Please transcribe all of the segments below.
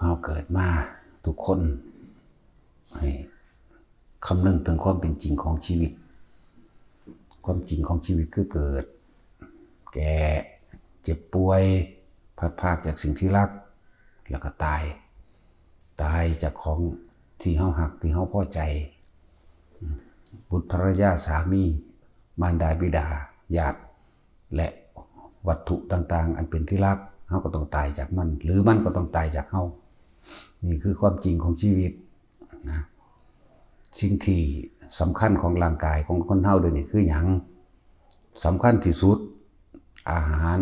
เราเกิดมาทุกคนให้คำนึงถึงความเป็นจริงของชีวิตความจริงของชีวิตคือเกิดแก่เจ็บป่วยพัดพรากจากสิ่งที่รักแล้วก็ตายจากของที่เฮาหักที่เฮาพอใจบุตรภรรยาสามีมารดาบิดาญาติและวัตถุต่างๆอันเป็นที่รักเฮาก็ต้องตายจากมันหรือมันก็ต้องตายจากเฮานี่คือความจริงของชีวิตนะสิ่งที่สำคัญของร่างกายของคนเฮาด้วยนี่คือหยังสำคัญที่สุดอาหาร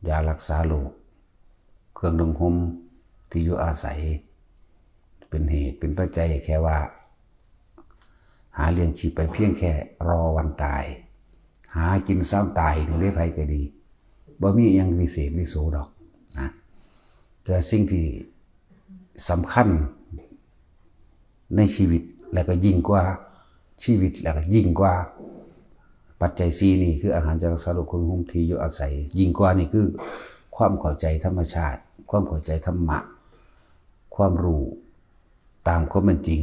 ยารักษาโรคเครื่องนุ่งห่มที่อยู่อาศัยเป็นเหตุเป็นปัจจัยแค่ว่าหาเลี้ยงชีพไปเพียงแค่รอวันตายหากินซ้ำตายนี่ได้ไผก็ดีบ่มีอย่างวิเศษวิโสดอกนะแต่สิ่งที่สำคัญในชีวิตแล้วก็ยิ่งกว่าชีวิตแล้วก็ยิ่งกว่าปัจจัย4นี่คืออาหารยารักษาโรคเครื่องนุ่งห่มที่อยู่อาศัยยิ่งกว่านี่คือความเข้าใจธรรมชาติความเข้าใจธรรมะความรู้ตามความเป็นจริง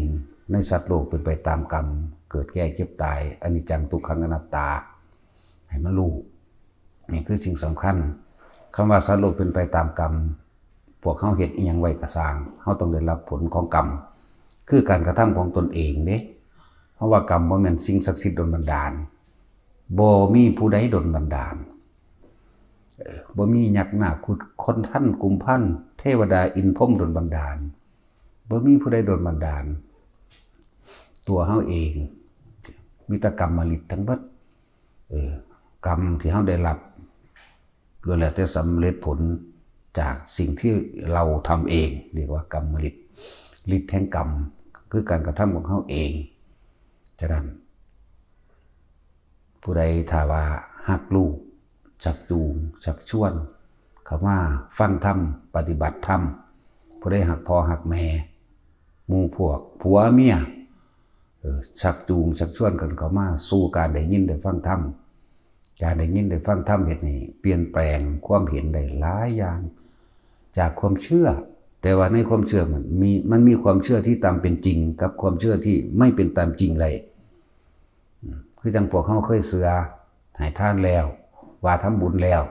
ในสัตว์โลกเป็นไปตามกรรมเกิดแก่เจ็บตายอนิจจังทุกขังอนัตตาให้มันรู้นี่คือสิ่งสำคัญคำว่าสัตว์โลกเป็นไปตามกรรมพวกเขาเฮ็ดอีหยังไว้ก็สร้างเขาต้องได้รับผลของกรรมคือการกระทำของตนเองเด้เพราะว่ากรรมบ่แม่นสิ่งศักดิ์สิทธิ์ดลบันดาลบ่มีผู้ใดดลบันดาลบ่มียักษ์นาคคนท่านกุมพันเทวดาอินทร์พรหมดลบันดาลบ่มีผู้ใดดลบันดาลตัวเฮาเองมีแต่กรรมลิตทั้งหมดกรรมที่เฮาได้รับล้วนแล้วแต่สำเร็จผลจากสิ่งที่เราทำเองเรียกว่ากรรมลิตฤทธิ์แห่งกรรมคือการกระทำของเฮาเองฉะนั้นผู้ใดถ้าว่าฮักลูกชักจูงชักชวนเข้ามาฟังธรรมปฏิบัติธรรมผู้ใดฮักพ่อฮักแม่หมู่พวกผัวเมียชักจูงชักชวนกันเข้ามาสู่การได้ยินได้ฟังธรรมการได้ยินได้ฟังธรรมเฮ็ดให้เปลี่ยนแปลงความเห็นได้หลายอย่างจากความเชื่อแต่ว่าในความเชื่อมันมีความเชื่อที่ตามเป็นจริงกับความเชื่อที่ไม่เป็นตามจริงเลยคือจังพวกเขาเคยเชื่อให้ทานแล้วว่าทำบุญแล้ว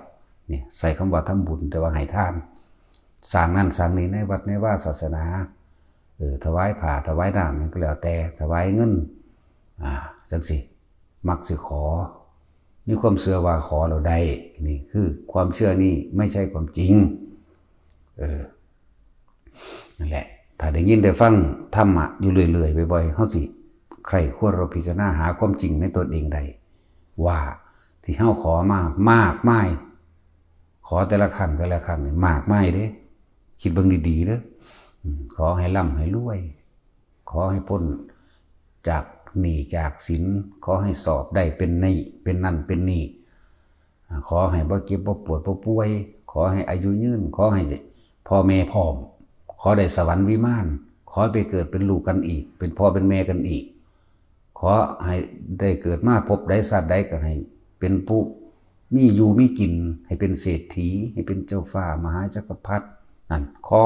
นี่ใส่คำว่าทำบุญแต่ว่าให้ทานสร้างนั่นสร้างนี้ในวัดในว่าศาสนาถวายผ้าถวายน้ำนั่นก็แล้วแต่ถวายเงินจังสิมักสิขอมีความเชื่อว่าขอเราได้นี่คือความเชื่อนี่ไม่ใช่ความจริงนั่นแหละถ้าได้ยินได้ฟังธรรมะอยู่เรื่อยๆบ่อยๆเฮาสิใครควรเราพิจารณาหาความจริงในตนเองได้ว่าที่เฮาขอมากมายขอแต่ละครั้งนี่มากมายเด้คิดเบิ่งดีๆเด้อขอให้ร่ำให้รวยขอให้พ้นจากหนี้จากสินขอให้สอบได้เป็นนี่เป็นนั่นเป็นนี่ขอให้บ่เจ็บบ่ปวดบ่ป่วยขอให้อายุยืนขอให้พ่อแม่พร้อมขอได้สวรรค์วิมานขอไปเกิดเป็นลูกกันอีกเป็นพ่อเป็นแม่กันอีกขอให้ได้เกิดมาพบได้ชาติใดก็ให้เป็นผู้มีอยู่มีกินให้เป็นเศรษฐีให้เป็นเจ้าฟ้ามหาจักรพรรดินั่นขอ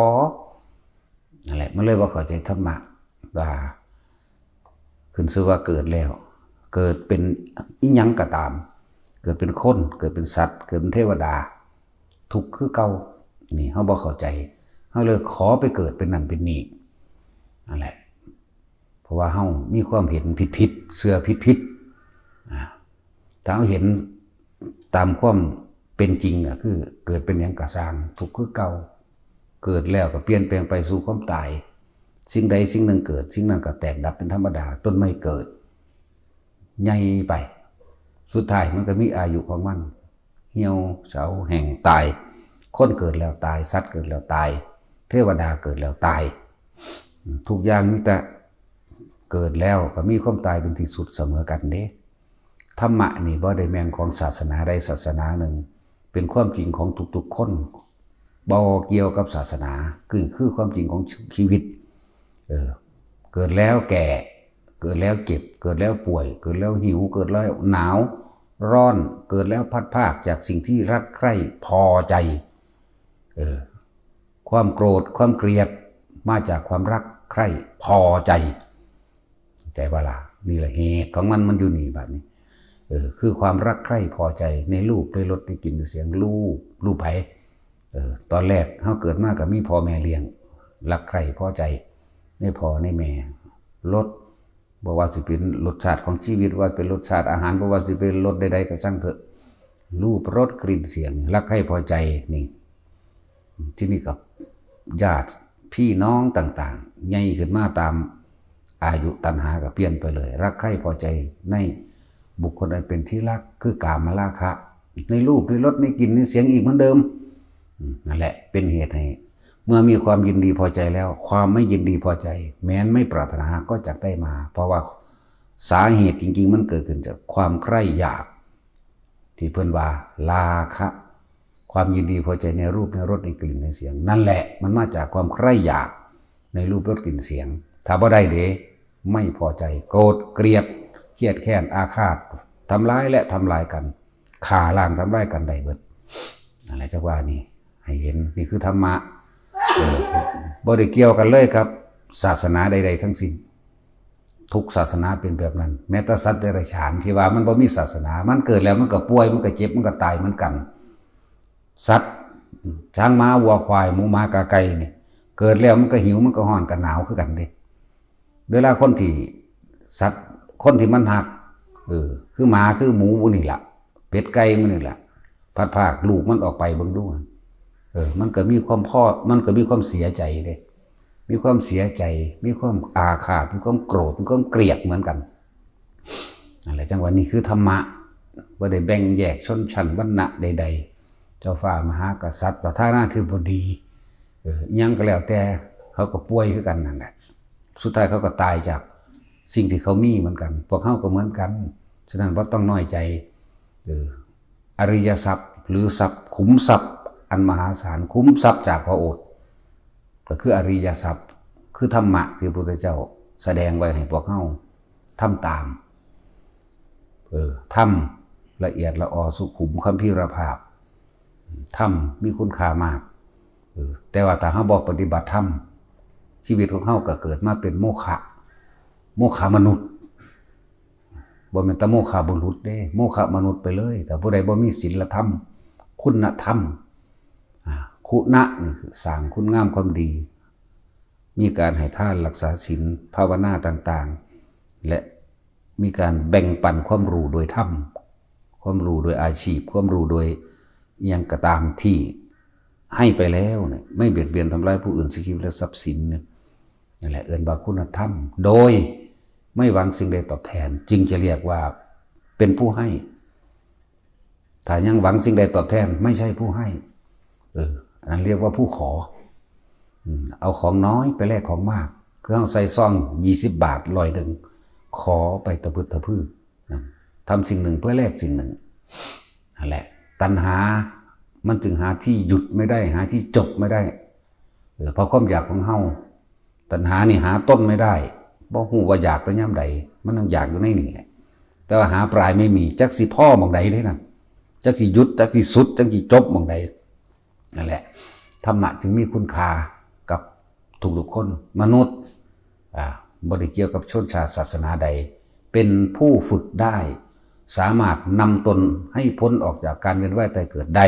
นั่นแหละมันเลยว่าเข้าใจธรรมะว่าขึ้นชื่อว่าเกิดแล้วเกิดเป็นอิหยังก็ตามเกิดเป็นคนเกิดเป็นสัตว์เกิดเป็นเทวดาทุกข์คือเก่านี่เฮาบ่เข้าใจเฮาเลยขอไปเกิดเป็นนั่นเป็นนี่นั่นแหละเพราะว่าเฮามีความเห็นผิดๆเชื่อผิดๆถ้าเฮาเห็นตามความเป็นจริงน่ะคือเกิดเป็นหยังก็สร้างทุกข์คือเก่าเกิดแล้วก็เปลี่ยนแปลงไปสู่ความตายสิ่งใดสิ่งหนึ่งเกิดสิ่งนั้นก็แตกดับเป็นธรรมดาต้นไม้เกิดใหญ่ไปสุดท้ายมันก็มีอายุของมันเหี่ยวเฉาแห้งตายคนเกิดแล้วตายสัตว์เกิดแล้วตายเทวดาเกิดแล้วตายทุกอย่างมีแต่เกิดแล้วก็มีความตายเป็นที่สุดเสมอกันเด้ธรรมะนี่บ่ได้แม่นของศาสนาใดศาสนาหนึ่งเป็นความจริงของทุกๆคนบ่เกี่ยวกับศาสนาคือความจริงของชีวิตเกิดแล้วแก่เกิดแล้วเจ็บเกิดแล้วป่วยเกิดแล้วหิวเกิดแล้วหนาวร้อนเกิดแล้วพัดพรากจากสิ่งที่รักใคร่พอใจ ความโกรธความเกลียดมาจากความรักใคร่พอใจใจว่าล่ะนี่แหละเหตุของมันอยู่นี่แบบนี้คือความรักใคร่พอใจในรูปในรสในกลิ่นในเสียงรูปไผ่ตอนแรกเขาเกิดมากับมีพ่อแม่เลี้ยงรักใคร่พอใจในพ่อในแม่รสบอกว่าสิเป็นรสชาติของชีวิตว่าเป็นรสชาติอาหารบอกว่าสิเป็นรสใดๆก็ช่างเถอะรูปรสกลิ่นเสียงรักใคร่พอใจนี่ที่นี่กับญาติพี่น้องต่างๆใหญ่ขึ้นมาตามอายุตัณหาก็เปลี่ยนไปเลยรักใคร่พอใจในบุคคลอันเป็นที่รักคือกามราคะในรูปในรสในกลิ่นในเสียงอีกเหมือนเดิมนั่นแหละเป็นเหตุให้เมื่อมีความยินดีพอใจแล้วความไม่ยินดีพอใจแม้นไม่ปรารถนาก็จะได้มาเพราะว่าสาเหตุจริงๆมันเกิดขึ้นจากความใคร่อยากที่เพิ่นว่าราคะความยินดีพอใจในรูปในรสในกลิ่นในเสียงนั่นแหละมันมาจากความใคร่อยากในรูปรสกลิ่นเสียงถ้าบ่ได้เด้ไม่พอใจโกรธเกลียดเครียดแค้นอาฆาตทำร้ายและทำลายกันฆ่าล้างทำร้ายกันได้เบิดอะไรจักว่านี่ให้เห็นนี่คือธรรมะบ่ได้เกี่ยวกันเลยครับศาสนาใดๆทั้งสิ้นทุกศาสนาเป็นแบบนั้นแม้แต่สัตว์เดรัจฉานที่ว่ามันบ่มีศาสนามันเกิดแล้วมันก็ป่วยมันก็เจ็บมันก็ตายเหมือนกันสัตว์ช้างม้าวัวควายหมูหมากาไก่นี่เกิดแล้วมันก็หิวมันก็ร้อนก็หนาวคือกันเด้เวลาคนที่สัตว์คนที่มันหักคือหมาคือหมูนี่ล่ะเป็ดไก่มันนี่ล่ะพัดภาคลูกมันออกไปเบิ่งดูมันก็มีความมันก็มีความเสียใจเด้มีความเสียใจมีความอาฆาตมีความโกรธมีความเกลียดเหมือนกันอะไรจังหวะนี้คือธรรมะบ่ได้แบ่งแยกชนชั้นวรรณะใดๆเจ้าฟ้ามหากษัตริย์ประธานาธิบดียังก็แล้วแต่เขาก็ป่วยคือกันนั่นแหละสุดท้ายเขาก็ตายจากสิ่งที่เขามีเหมือนกันพวกเขาก็เหมือนกันฉะนั้นบ่ต้องน้อยใจอริยทรัพย์หรือทรัพย์ขุมทรัพย์อันมหาศาลคุ้มทรัพย์จากพระโอษฐ์ก็คืออริยทรัพย์คือธรรมะที่พระพุทธเจ้าแสดงไว้ให้พวกเฮาทำตามทำละเอียดละออสุขุมคัมภีรภาพทำมีคุณค่ามากแต่ว่าถ้าเฮาบ่ปฏิบัติธรรมชีวิตของเฮาก็เกิดมาเป็นโมฆะมนุษย์บ่แม่นแต่โมฆะบุรุษเด้โมฆะมนุษย์ไปเลยแต่ผู้ใดบ่มีศีลธรรมคุณธรรมคุณะนี่คือสร้างคุณงามความดีมีการให้ทานรักษาศีลภาวนาต่างๆและมีการแบ่งปันความรู้โดยธรรมความรู้โดยอาชีพความรู้โดยยังกระตามที่ให้ไปแล้วเนี่ยไม่เบียดเบียนทำร้ายผู้อื่นชีวิตและทรัพย์สินเนี่ยนั่นแหละเอิ้นว่าคุณธรรมโดยไม่หวังสิ่งใดตอบแทนจึงจะเรียกว่าเป็นผู้ให้ถ้ายังหวังสิ่งใดตอบแทนไม่ใช่ผู้ให้อันนั้นเรียกว่าผู้ขอเอาของน้อยไปแลกของมากคือเอาใส่ซอง20 บาท100ขอไปตะพึดตะพื้อทำสิ่งหนึ่งเพื่อแลกสิ่งหนึ่งนั่นแหละตัณหามันจึงหาที่หยุดไม่ได้หาที่จบไม่ได้เพราะความอยากของเฮาตัณหานี่หาต้นไม่ได้บ่ฮู้ว่าอยากแต่ยามใดมันต้องอยากอยู่ในนี่แหละแต่ว่าหาปลายไม่มีจักสิพ่อหม่องใดเด้นั่นจักสิหยุดจักสิสุดจักสิจบหม่องใดนั่นแหละธรรมะจึงมีคุณค่ากับทุกๆคนมนุษย์บ่ได้เกี่ยวกับชนชาติศาสนาใดเป็นผู้ฝึกได้สามารถนำตนให้พ้นออกจากการเวียนว่ายตายเกิดได้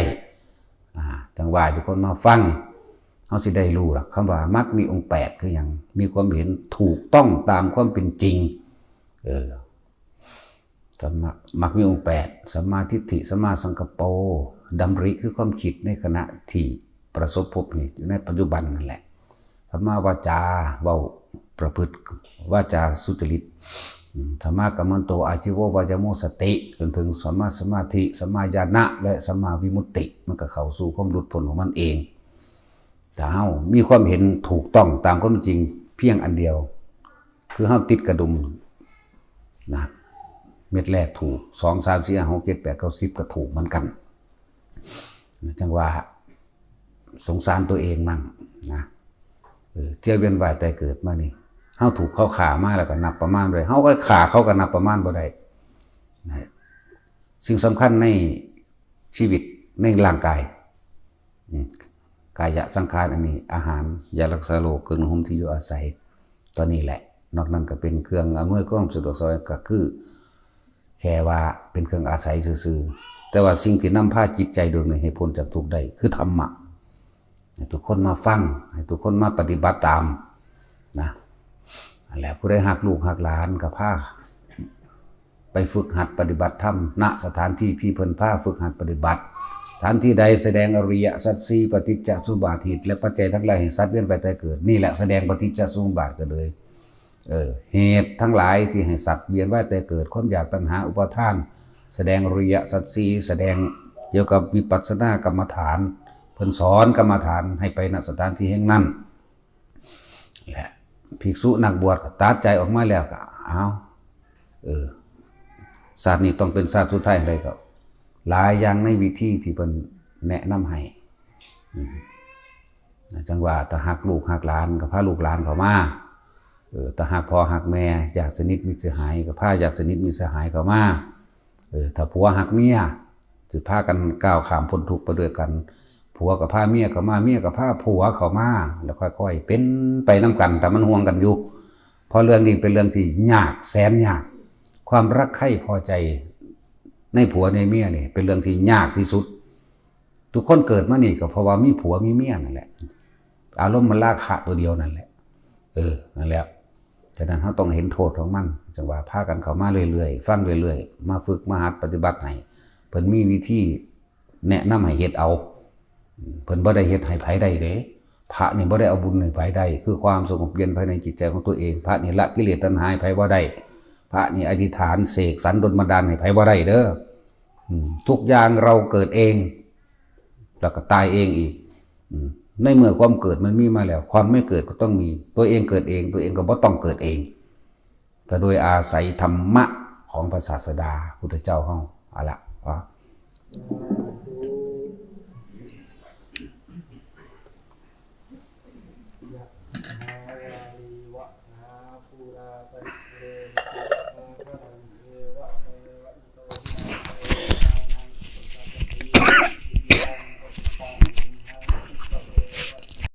จังว่าทุกคนมาฟังเฮาสิได้รู้ล่ะคำว่ามรรคมีองค์8คือหยังมีความเห็นถูกต้องตามความเป็นจริงมรรคมีองค์8สัมมาทิฏฐิสัมมาสังกัปโปดำริคือความคิดในขณะที่ประสบพบเหตุอยู่ในปัจจุบันนั่นแหละสัมมาวาจาเว้าประพฤติวาจาสุจริตสัมมากัมมันโตอาชีโววายโมสติจนถึงสัมมาสมาธิสัมมาญาณะและสัมมาวิมุตติมันก็เข้าสู่ความหลุดพ้นของมันเองแต่เฮามีความเห็นถูกต้องตามความจริงเพียงอันเดียวคือเฮาติดกระดุมนะเม็ดแรกถูก2 3 4 5 6 7 8 9 10ก็ถูกเหมือนกันจังว่าสงสารตัวเองมั่งนะเที่ยวเวียนว่ายตายเกิดมานี่เฮาถูกเขาฆ่ามาแล้วก็นับประมาณเลยเฮาก็ฆ่าเขาก็นับประมาณบ่ได้สิ่งสำคัญในชีวิตในร่างกาย กายะสังขารอันนี้อาหารยารักษาโรคเครื่องนุ่งห่มที่อยู่อาศัยตอนนี้แหละนอกนั้นก็เป็นเครื่องอำนวยความสะดวกสบายก็คือแค่ว่าเป็นเครื่องอาศัยซื่อๆแต่ว่าสิ่งที่นำพาจิตใจดวงหนึ่งให้พ้นจากทุกข์ได้คือธรรมะให้ทุกคนมาฟังให้ทุกคนมาปฏิบัติตามนะนั่นแหละผู้ใดหักลูกหักหลานก็พาไปฝึกหัดปฏิบัติธรรมณสถานที่ที่เพิ่นพาฝึกหัดปฏิบัติสถานที่ใดแสดงอริยสัจสี่ปฏิจจสมุปบาทเหตุและปัจจัยทั้งหลายแห่งสัตว์เวียนไปแต่เกิดนี่แหละแสดงปฏิจจสมุปบาทกันเลยเหตุทั้งหลายที่ให้สัตว์เวียนว่ายแต่เกิดความอยากตัณหาอุปาทานแสดงอริยสัจสี่แสดงเกี่ยวกับวิปัสสนากรรมฐานเพิ่นสอนกรรมฐานให้ไปณสถานที่แห่งนั้นและภิกษุนักบวชก็ตัดใจออกมาแล้วก็เอาศาสตร์นี้ต้องเป็นศาสตร์สุดท้ายเลยก็หลายอย่างในวิธีที่เพิ่นแนะนำให้จังว่าถ้าหักลูกหักหลานก็พาลูกหลานเข้ามาถ้าหักพ่อหักแม่อยากสนิทมิตรสหายก็พาอยากสนิทมิตรสหายเข้ามาถ้าผัวหักเมียสิพากันก้าวข้ามพ้นทุกข์ไปด้วยกันผัวกับพาเมียเข้ามาเมียกับพาผัวเข้ามาแล้วค่อยๆเป็นไปนำกันแต่มันห่วงกันอยู่เพราะเรื่องนี้เป็นเรื่องที่ยากแสนยากความรักใคร่พอใจในผัวในเมียนี่เป็นเรื่องที่ยากที่สุดทุกคนเกิดมานี่ก็เพราะว่ามีผัวมีเมียนั่นแหละอารมณ์มันราคะตัวเดียวนั่นแหละนั่นแหละฉะนั้นเราต้องเห็นโทษของมันจังว่าพากันเข้ามาเรื่อยๆฟังเรื่อยๆมาฝึกมาหัดปฏิบัติให้เพิ่นมีวิธีแนะนำให้เฮ็ดเอาเพิ่นบ่ได้เฮ็ดให้ไผได้เด้พระนี่บ่ได้เอาบุญให้ไผได้คือความสงบเย็นภายในจิตใจของตัวเองพระนี่ละกิเลสตัณหาให้ไผบ่ได้พระนี่อธิษฐานเสกสรรดลบันดาลให้ไผบ่ได้เด้อทุกอย่างเราเกิดเองแล้วก็ตายเองอีกในเมื่อความเกิดมันมีมาแล้วความไม่เกิดก็ต้องมีตัวเองเกิดเองตัวเองก็บ่ต้องเกิดเองก็โดยอาศัยธรรมะของพระศาสดาพุทธเจ้าเฮาเอาล่ะ